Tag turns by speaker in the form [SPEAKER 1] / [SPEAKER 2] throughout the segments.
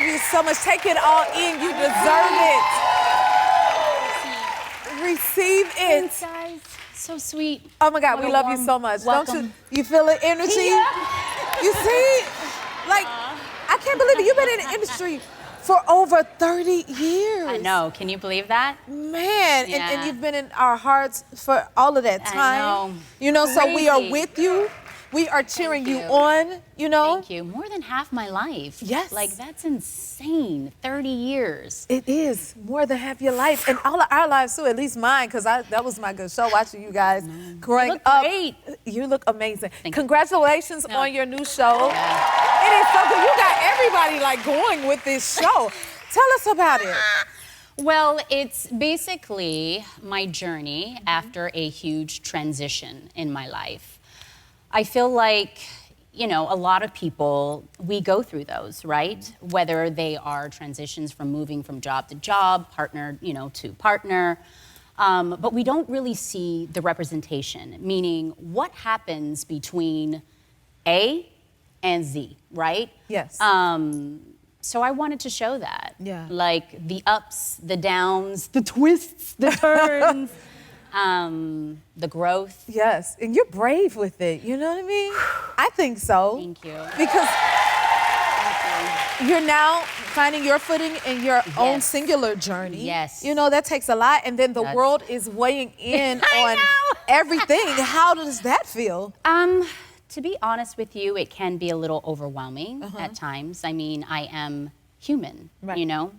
[SPEAKER 1] love you so much. Take it all in. You deserve it. Receive it.
[SPEAKER 2] Thanks, guys. So sweet.
[SPEAKER 1] Oh my God,
[SPEAKER 2] What
[SPEAKER 1] we
[SPEAKER 2] a
[SPEAKER 1] love you
[SPEAKER 2] warm
[SPEAKER 1] so much.
[SPEAKER 2] welcome.
[SPEAKER 1] Don't you feel the energy?
[SPEAKER 2] Yeah.
[SPEAKER 1] You see? Like, I can't believe it. You've been in the industry for over 30 years.
[SPEAKER 2] I know. Can you believe that?
[SPEAKER 1] Man,
[SPEAKER 2] Yeah.
[SPEAKER 1] and you've been in our hearts for all of that time.
[SPEAKER 2] I know.
[SPEAKER 1] You know, so we are
[SPEAKER 2] Crazy.
[SPEAKER 1] with you. We are cheering you
[SPEAKER 2] you.
[SPEAKER 1] on, you know?
[SPEAKER 2] Thank you. More than half my life.
[SPEAKER 1] Yes.
[SPEAKER 2] Like, that's insane. 30 years.
[SPEAKER 1] It is more than half your life, and all of our lives too. At least mine, because that was my good show. Watching you guys growing
[SPEAKER 2] look
[SPEAKER 1] up,
[SPEAKER 2] great.
[SPEAKER 1] you look amazing.
[SPEAKER 2] Thank you.
[SPEAKER 1] Congratulations
[SPEAKER 2] No.
[SPEAKER 1] on your new show.
[SPEAKER 2] Yeah.
[SPEAKER 1] It is so good. You got everybody like going with this show. Tell us about it.
[SPEAKER 2] Well, it's basically my journey after a huge transition in my life. I feel like, you know, a lot of people, we go through those, right? Whether they are transitions from moving from job to job, partner, you know, to partner. But we don't really see the representation, meaning what happens between A and Z, right?
[SPEAKER 1] Yes.
[SPEAKER 2] So I wanted to show that.
[SPEAKER 1] Yeah.
[SPEAKER 2] Like the ups, the downs, the twists, the turns, the growth.
[SPEAKER 1] Yes, and you're brave with it. You know what I mean? I think so.
[SPEAKER 2] Thank you.
[SPEAKER 1] Because you're now finding your footing in your own
[SPEAKER 2] Yes.
[SPEAKER 1] singular journey.
[SPEAKER 2] Yes.
[SPEAKER 1] You know, that takes a lot. And then the
[SPEAKER 2] That's-
[SPEAKER 1] world is weighing in
[SPEAKER 2] I
[SPEAKER 1] on
[SPEAKER 2] know.
[SPEAKER 1] everything. How does that feel?
[SPEAKER 2] To be honest with you, it can be a little overwhelming at times. I mean, I am human,
[SPEAKER 1] Right.
[SPEAKER 2] you know?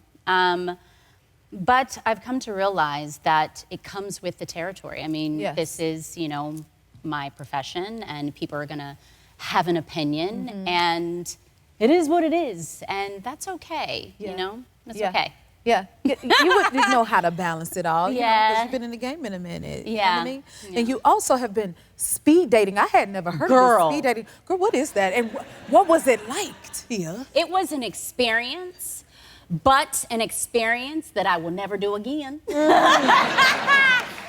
[SPEAKER 2] But I've come to realize that it comes with the territory. I mean,
[SPEAKER 1] Yes.
[SPEAKER 2] this is, you know, my profession, and people are gonna have an opinion, and it is what it is, and that's okay,
[SPEAKER 1] Yeah.
[SPEAKER 2] you know? That's
[SPEAKER 1] Yeah.
[SPEAKER 2] okay.
[SPEAKER 1] Yeah, you would know how to balance it all. You know, 'cause
[SPEAKER 2] Yeah.
[SPEAKER 1] you've been in the game in a minute. You know
[SPEAKER 2] Yeah.
[SPEAKER 1] what I mean?
[SPEAKER 2] Yeah.
[SPEAKER 1] And you also have been speed dating. I had never heard
[SPEAKER 2] Girl.
[SPEAKER 1] of this, speed dating. Girl, what is that? And what was it like, Tia?
[SPEAKER 2] It was an experience, but an experience that I will never do again.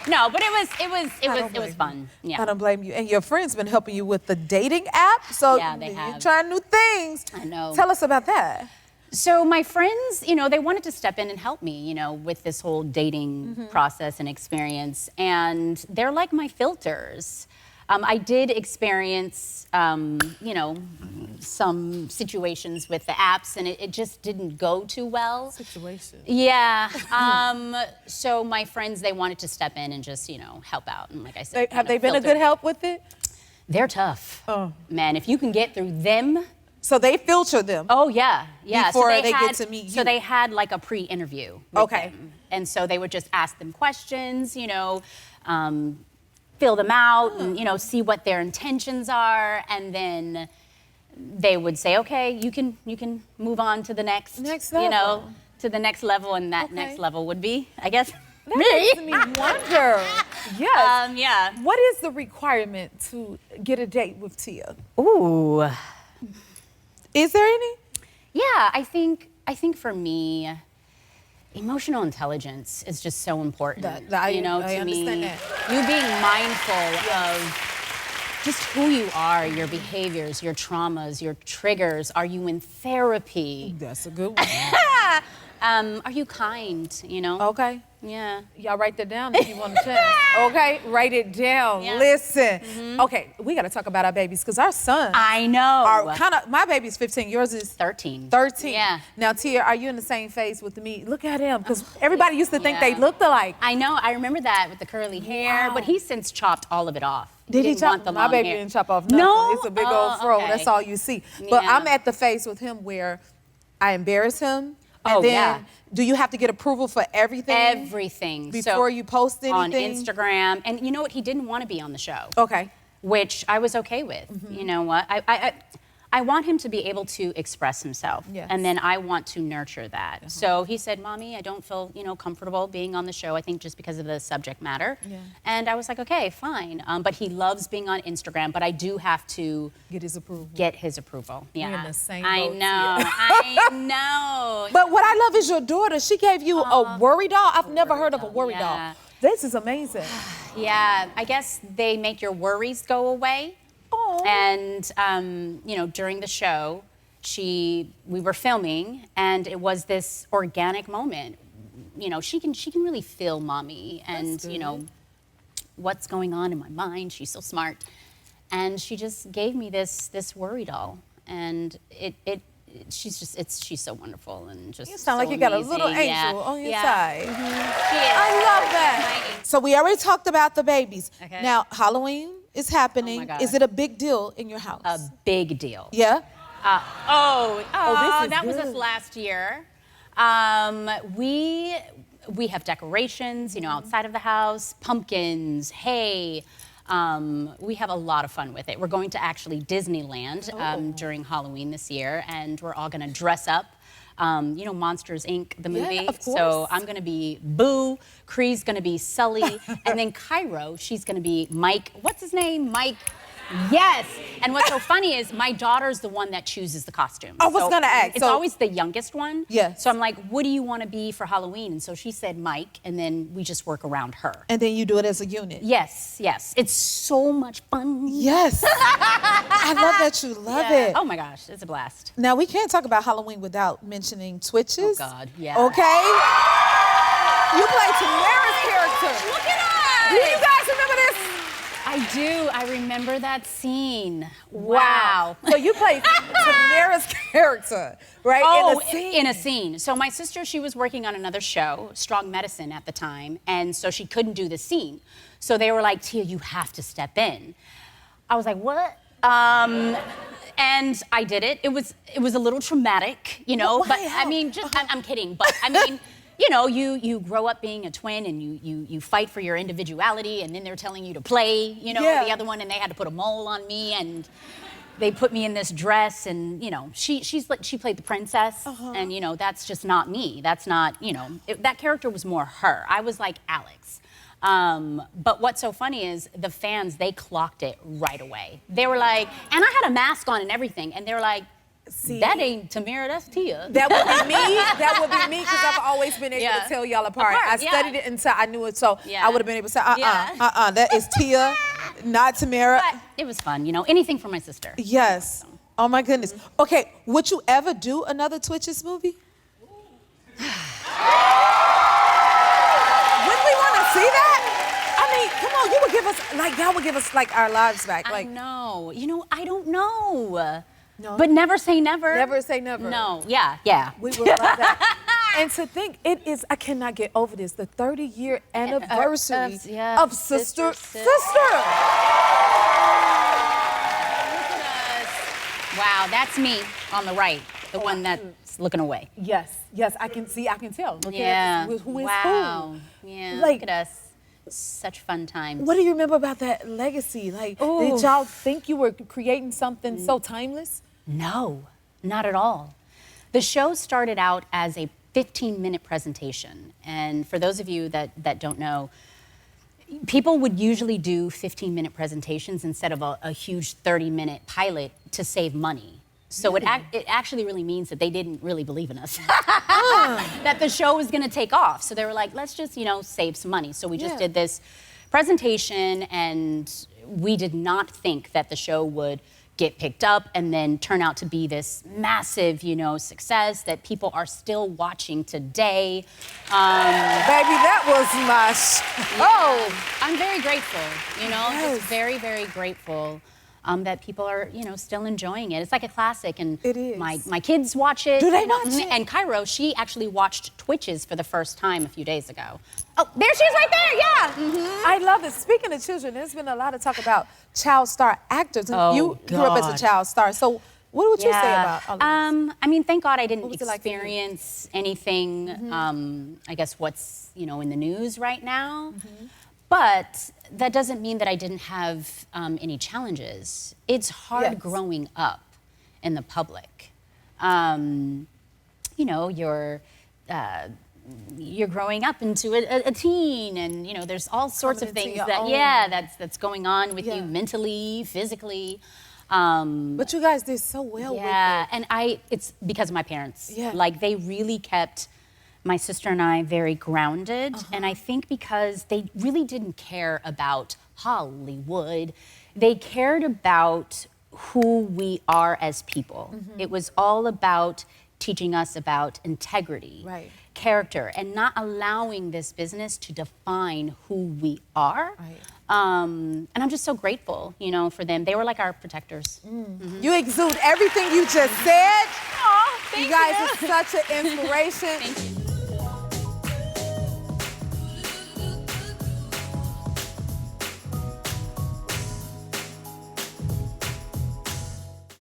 [SPEAKER 2] No, but it was fun. Yeah.
[SPEAKER 1] I don't blame you. And your friend's been helping you with the dating app. So
[SPEAKER 2] Yeah, they
[SPEAKER 1] you're
[SPEAKER 2] have.
[SPEAKER 1] trying new things.
[SPEAKER 2] I know.
[SPEAKER 1] Tell us about that.
[SPEAKER 2] So my friends, you know, they wanted to step in and help me, you know, with this whole dating process and experience. And they're like my filters. I did experience, you know, some situations with the apps, and it just didn't go too well.
[SPEAKER 1] Situation.
[SPEAKER 2] Yeah. So my friends, they wanted to step in and just, you know, help out. And like I said,
[SPEAKER 1] Have
[SPEAKER 2] kind
[SPEAKER 1] they
[SPEAKER 2] of
[SPEAKER 1] been a
[SPEAKER 2] filter.
[SPEAKER 1] good help with it?
[SPEAKER 2] They're tough.
[SPEAKER 1] Oh.
[SPEAKER 2] Man, if you can get through them.
[SPEAKER 1] So they filter them.
[SPEAKER 2] Oh, yeah, yeah.
[SPEAKER 1] Before
[SPEAKER 2] so
[SPEAKER 1] they get
[SPEAKER 2] had,
[SPEAKER 1] to meet
[SPEAKER 2] So
[SPEAKER 1] you.
[SPEAKER 2] they had like a pre-interview with
[SPEAKER 1] Okay.
[SPEAKER 2] them. And so they would just ask them questions, you know, fill them out and, you know, see what their intentions are. And then they would say, okay, you can move on to the next,
[SPEAKER 1] Next
[SPEAKER 2] you know,
[SPEAKER 1] level.
[SPEAKER 2] to the next level. And that
[SPEAKER 1] Okay.
[SPEAKER 2] next level would be, I guess,
[SPEAKER 1] That makes me wonder. Yes.
[SPEAKER 2] yeah.
[SPEAKER 1] What is the requirement to get a date with Tia?
[SPEAKER 2] Ooh.
[SPEAKER 1] Is there any?
[SPEAKER 2] Yeah, I think for me, emotional intelligence is just so important.
[SPEAKER 1] I
[SPEAKER 2] you know, to
[SPEAKER 1] understand
[SPEAKER 2] me,
[SPEAKER 1] that.
[SPEAKER 2] you being mindful of just who you are, your behaviors, your traumas, your triggers. Are you in therapy?
[SPEAKER 1] That's a good one.
[SPEAKER 2] Are you kind? You know?
[SPEAKER 1] Okay.
[SPEAKER 2] Yeah.
[SPEAKER 1] Y'all write that down if you want to check. Okay, write it down.
[SPEAKER 2] Yeah.
[SPEAKER 1] Listen. Okay, we got to talk about our babies because our sons
[SPEAKER 2] I know.
[SPEAKER 1] are kind of. My baby's 15. Yours is
[SPEAKER 2] 13.
[SPEAKER 1] 13.
[SPEAKER 2] Yeah.
[SPEAKER 1] Now, Tia, are you in the same phase with me? Look at him because everybody used to think
[SPEAKER 2] Yeah.
[SPEAKER 1] they looked alike.
[SPEAKER 2] I know. I remember that with the curly hair,
[SPEAKER 1] Wow.
[SPEAKER 2] but he's since chopped all of it off.
[SPEAKER 1] Did he
[SPEAKER 2] didn't
[SPEAKER 1] chop?
[SPEAKER 2] want the
[SPEAKER 1] My
[SPEAKER 2] long
[SPEAKER 1] baby
[SPEAKER 2] hair.
[SPEAKER 1] didn't chop off nothing.
[SPEAKER 2] No?
[SPEAKER 1] It's a big
[SPEAKER 2] Oh,
[SPEAKER 1] old fro.
[SPEAKER 2] okay.
[SPEAKER 1] That's all you see. But
[SPEAKER 2] Yeah.
[SPEAKER 1] I'm at the phase with him where I embarrass him. And
[SPEAKER 2] Oh,
[SPEAKER 1] then,
[SPEAKER 2] yeah.
[SPEAKER 1] do you have to get approval for everything?
[SPEAKER 2] Everything.
[SPEAKER 1] Before you post anything?
[SPEAKER 2] On Instagram. And you know what? He didn't want to be on the show.
[SPEAKER 1] Okay.
[SPEAKER 2] Which I was okay with. You know what? I want him to be able to express himself.
[SPEAKER 1] Yes.
[SPEAKER 2] And then I want to nurture that. So he said, Mommy, I don't feel, you know, comfortable being on the show, I think just because of the subject matter.
[SPEAKER 1] Yeah.
[SPEAKER 2] And I was like, okay, fine. But he loves being on Instagram, but I do have to
[SPEAKER 1] Get his approval.
[SPEAKER 2] get his approval. Yeah.
[SPEAKER 1] in the same
[SPEAKER 2] I
[SPEAKER 1] boat,
[SPEAKER 2] know.
[SPEAKER 1] Tia.
[SPEAKER 2] I know.
[SPEAKER 1] But what I love is your daughter. She gave you a worry doll. I've never heard of a worry
[SPEAKER 2] yeah.
[SPEAKER 1] doll. This is amazing.
[SPEAKER 2] Yeah, I guess they make your worries go away.
[SPEAKER 1] Oh.
[SPEAKER 2] And, you know, during the show, we were filming, and it was this organic moment. You know, she can really feel mommy, and you know what's going on in my mind. She's so smart, and she just gave me this worry doll, and she's so wonderful and just.
[SPEAKER 1] You sound
[SPEAKER 2] so
[SPEAKER 1] like you got a
[SPEAKER 2] amazing.
[SPEAKER 1] little angel on your side.
[SPEAKER 2] Mm-hmm. She is.
[SPEAKER 1] I love that. So we already talked about the babies.
[SPEAKER 2] Okay.
[SPEAKER 1] Now Halloween is happening.
[SPEAKER 2] Oh my God.
[SPEAKER 1] Is it a big deal in your house?
[SPEAKER 2] A big deal.
[SPEAKER 1] Yeah.
[SPEAKER 2] That was
[SPEAKER 1] good.
[SPEAKER 2] us last year. We have decorations, you know, outside of the house, pumpkins, hay. We have a lot of fun with it. We're going to actually Disneyland during Halloween this year, and we're all going to dress up. You know, Monsters, Inc., the movie.
[SPEAKER 1] Yeah, of course.
[SPEAKER 2] So I'm going to be Boo, Cree's going to be Sully, and then Cairo, she's going to be Mike. What's his name? Mike. Yes. And what's so funny is my daughter's the one that chooses the costumes.
[SPEAKER 1] I was gonna ask.
[SPEAKER 2] It's
[SPEAKER 1] So-
[SPEAKER 2] always the youngest one.
[SPEAKER 1] Yeah.
[SPEAKER 2] So I'm like, what do you want to be for Halloween? And so she said Mike, and then we just work around her.
[SPEAKER 1] And then you do it as a unit.
[SPEAKER 2] Yes, yes. It's so much fun.
[SPEAKER 1] Yes. I love that you love
[SPEAKER 2] Yeah.
[SPEAKER 1] it.
[SPEAKER 2] Oh my gosh, it's a blast.
[SPEAKER 1] Now we can't talk about Halloween without mentioning Twitches.
[SPEAKER 2] Oh God, yeah.
[SPEAKER 1] Okay. You play Tamara's character.
[SPEAKER 2] Look at us.
[SPEAKER 1] Do you guys remember this?
[SPEAKER 2] I do. I remember that scene. Wow.
[SPEAKER 1] So you played Tamara's character, right?
[SPEAKER 2] Oh,
[SPEAKER 1] in a scene.
[SPEAKER 2] in a scene. So my sister, she was working on another show, Strong Medicine at the time, and so she couldn't do the scene. So they were like, Tia, you have to step in. I was like, what? And I did it. It was a little traumatic, you know,
[SPEAKER 1] Why?
[SPEAKER 2] but
[SPEAKER 1] How?
[SPEAKER 2] I mean, I'm kidding, but I mean, you know, you grow up being a twin and you fight for your individuality, and then they're telling you to play, you know,
[SPEAKER 1] Yeah.
[SPEAKER 2] the other one, and they had to put a mole on me, and they put me in this dress, and you know, she played the princess, and you know, that's just not me. That's not, you know, that character was more her. I was like Alex. But what's so funny is the fans, they clocked it right away. They were like, and I had a mask on and everything, and they were like,
[SPEAKER 1] See?
[SPEAKER 2] that ain't Tamara, that's Tia.
[SPEAKER 1] That would be me. That would be me because I've always been able
[SPEAKER 2] Yeah.
[SPEAKER 1] to tell y'all apart. I
[SPEAKER 2] Yeah.
[SPEAKER 1] studied it until I knew it, so
[SPEAKER 2] Yeah.
[SPEAKER 1] I would have been able to say,
[SPEAKER 2] Yeah.
[SPEAKER 1] that is Tia, not Tamara.
[SPEAKER 2] But it was fun, you know, anything for my sister.
[SPEAKER 1] Yes. Oh my goodness. Okay, would you ever do another Twitches movie? Wouldn't we want to see that? I mean, come on, you would give us y'all would give us our lives back.
[SPEAKER 2] I know. You know, I don't know.
[SPEAKER 1] No?
[SPEAKER 2] But never say never.
[SPEAKER 1] Never say never.
[SPEAKER 2] No. Yeah.
[SPEAKER 1] We would love that. And to think, I cannot get over this, the 30-year anniversary
[SPEAKER 2] yeah,
[SPEAKER 1] of Sister.
[SPEAKER 2] Look at us. Wow, that's me on the right, the one that's looking away.
[SPEAKER 1] Yes, I can tell. Look
[SPEAKER 2] Yeah.
[SPEAKER 1] at who is
[SPEAKER 2] wow. Yeah.
[SPEAKER 1] Like-
[SPEAKER 2] look at us. Such fun times.
[SPEAKER 1] What do you remember about that legacy? Like, did y'all think you were creating something so timeless?
[SPEAKER 2] No, not at all. The show started out as a 15-minute presentation. And for those of you that don't know, people would usually do 15-minute presentations instead of a huge 30-minute pilot to save money. So it actually really means that they didn't really believe in us, that the show was going to take off. So they were like, let's just, you know, save some money. So we just did this presentation, and we did not think that the show would get picked up and then turn out to be this massive, you know, success that people are still watching today.
[SPEAKER 1] Baby, that was my show.
[SPEAKER 2] I'm very grateful, you know,
[SPEAKER 1] Yes.
[SPEAKER 2] just very, very grateful that people are, you know, still enjoying it. It's like a classic, and
[SPEAKER 1] It is.
[SPEAKER 2] my kids watch it.
[SPEAKER 1] Do they
[SPEAKER 2] you know,
[SPEAKER 1] watch it?
[SPEAKER 2] And Cairo, she actually watched Twitches for the first time a few days ago. Oh, there she is right there, yeah.
[SPEAKER 1] I love it. Speaking of children, there's been a lot of talk about child star actors. And
[SPEAKER 2] Oh,
[SPEAKER 1] you grew up as a
[SPEAKER 2] God.
[SPEAKER 1] child star. So what would you say about all of this?
[SPEAKER 2] I mean, thank God I didn't
[SPEAKER 1] was it like for you?
[SPEAKER 2] experience anything, I guess what's, you know, in the news right now. But that doesn't mean that I didn't have any challenges. It's hard
[SPEAKER 1] Yes.
[SPEAKER 2] growing up in the public. You know, you're growing up into a teen, and you know, there's all sorts
[SPEAKER 1] Coming
[SPEAKER 2] of
[SPEAKER 1] into
[SPEAKER 2] things
[SPEAKER 1] your
[SPEAKER 2] that
[SPEAKER 1] own.
[SPEAKER 2] that's going on with
[SPEAKER 1] Yeah.
[SPEAKER 2] you mentally, physically.
[SPEAKER 1] But you guys did so well with
[SPEAKER 2] Yeah,
[SPEAKER 1] it.
[SPEAKER 2] and it's because of my parents.
[SPEAKER 1] Yeah.
[SPEAKER 2] Like, they really kept my sister and I very grounded. And I think because they really didn't care about Hollywood, they cared about who we are as people. It was all about teaching us about integrity,
[SPEAKER 1] Right.
[SPEAKER 2] character, and not allowing this business to define who we are.
[SPEAKER 1] Right.
[SPEAKER 2] And I'm just so grateful, you know, for them. They were like our protectors.
[SPEAKER 1] You exude everything you just said.
[SPEAKER 2] Aw, thank
[SPEAKER 1] You guys are such an inspiration.
[SPEAKER 2] Thank you.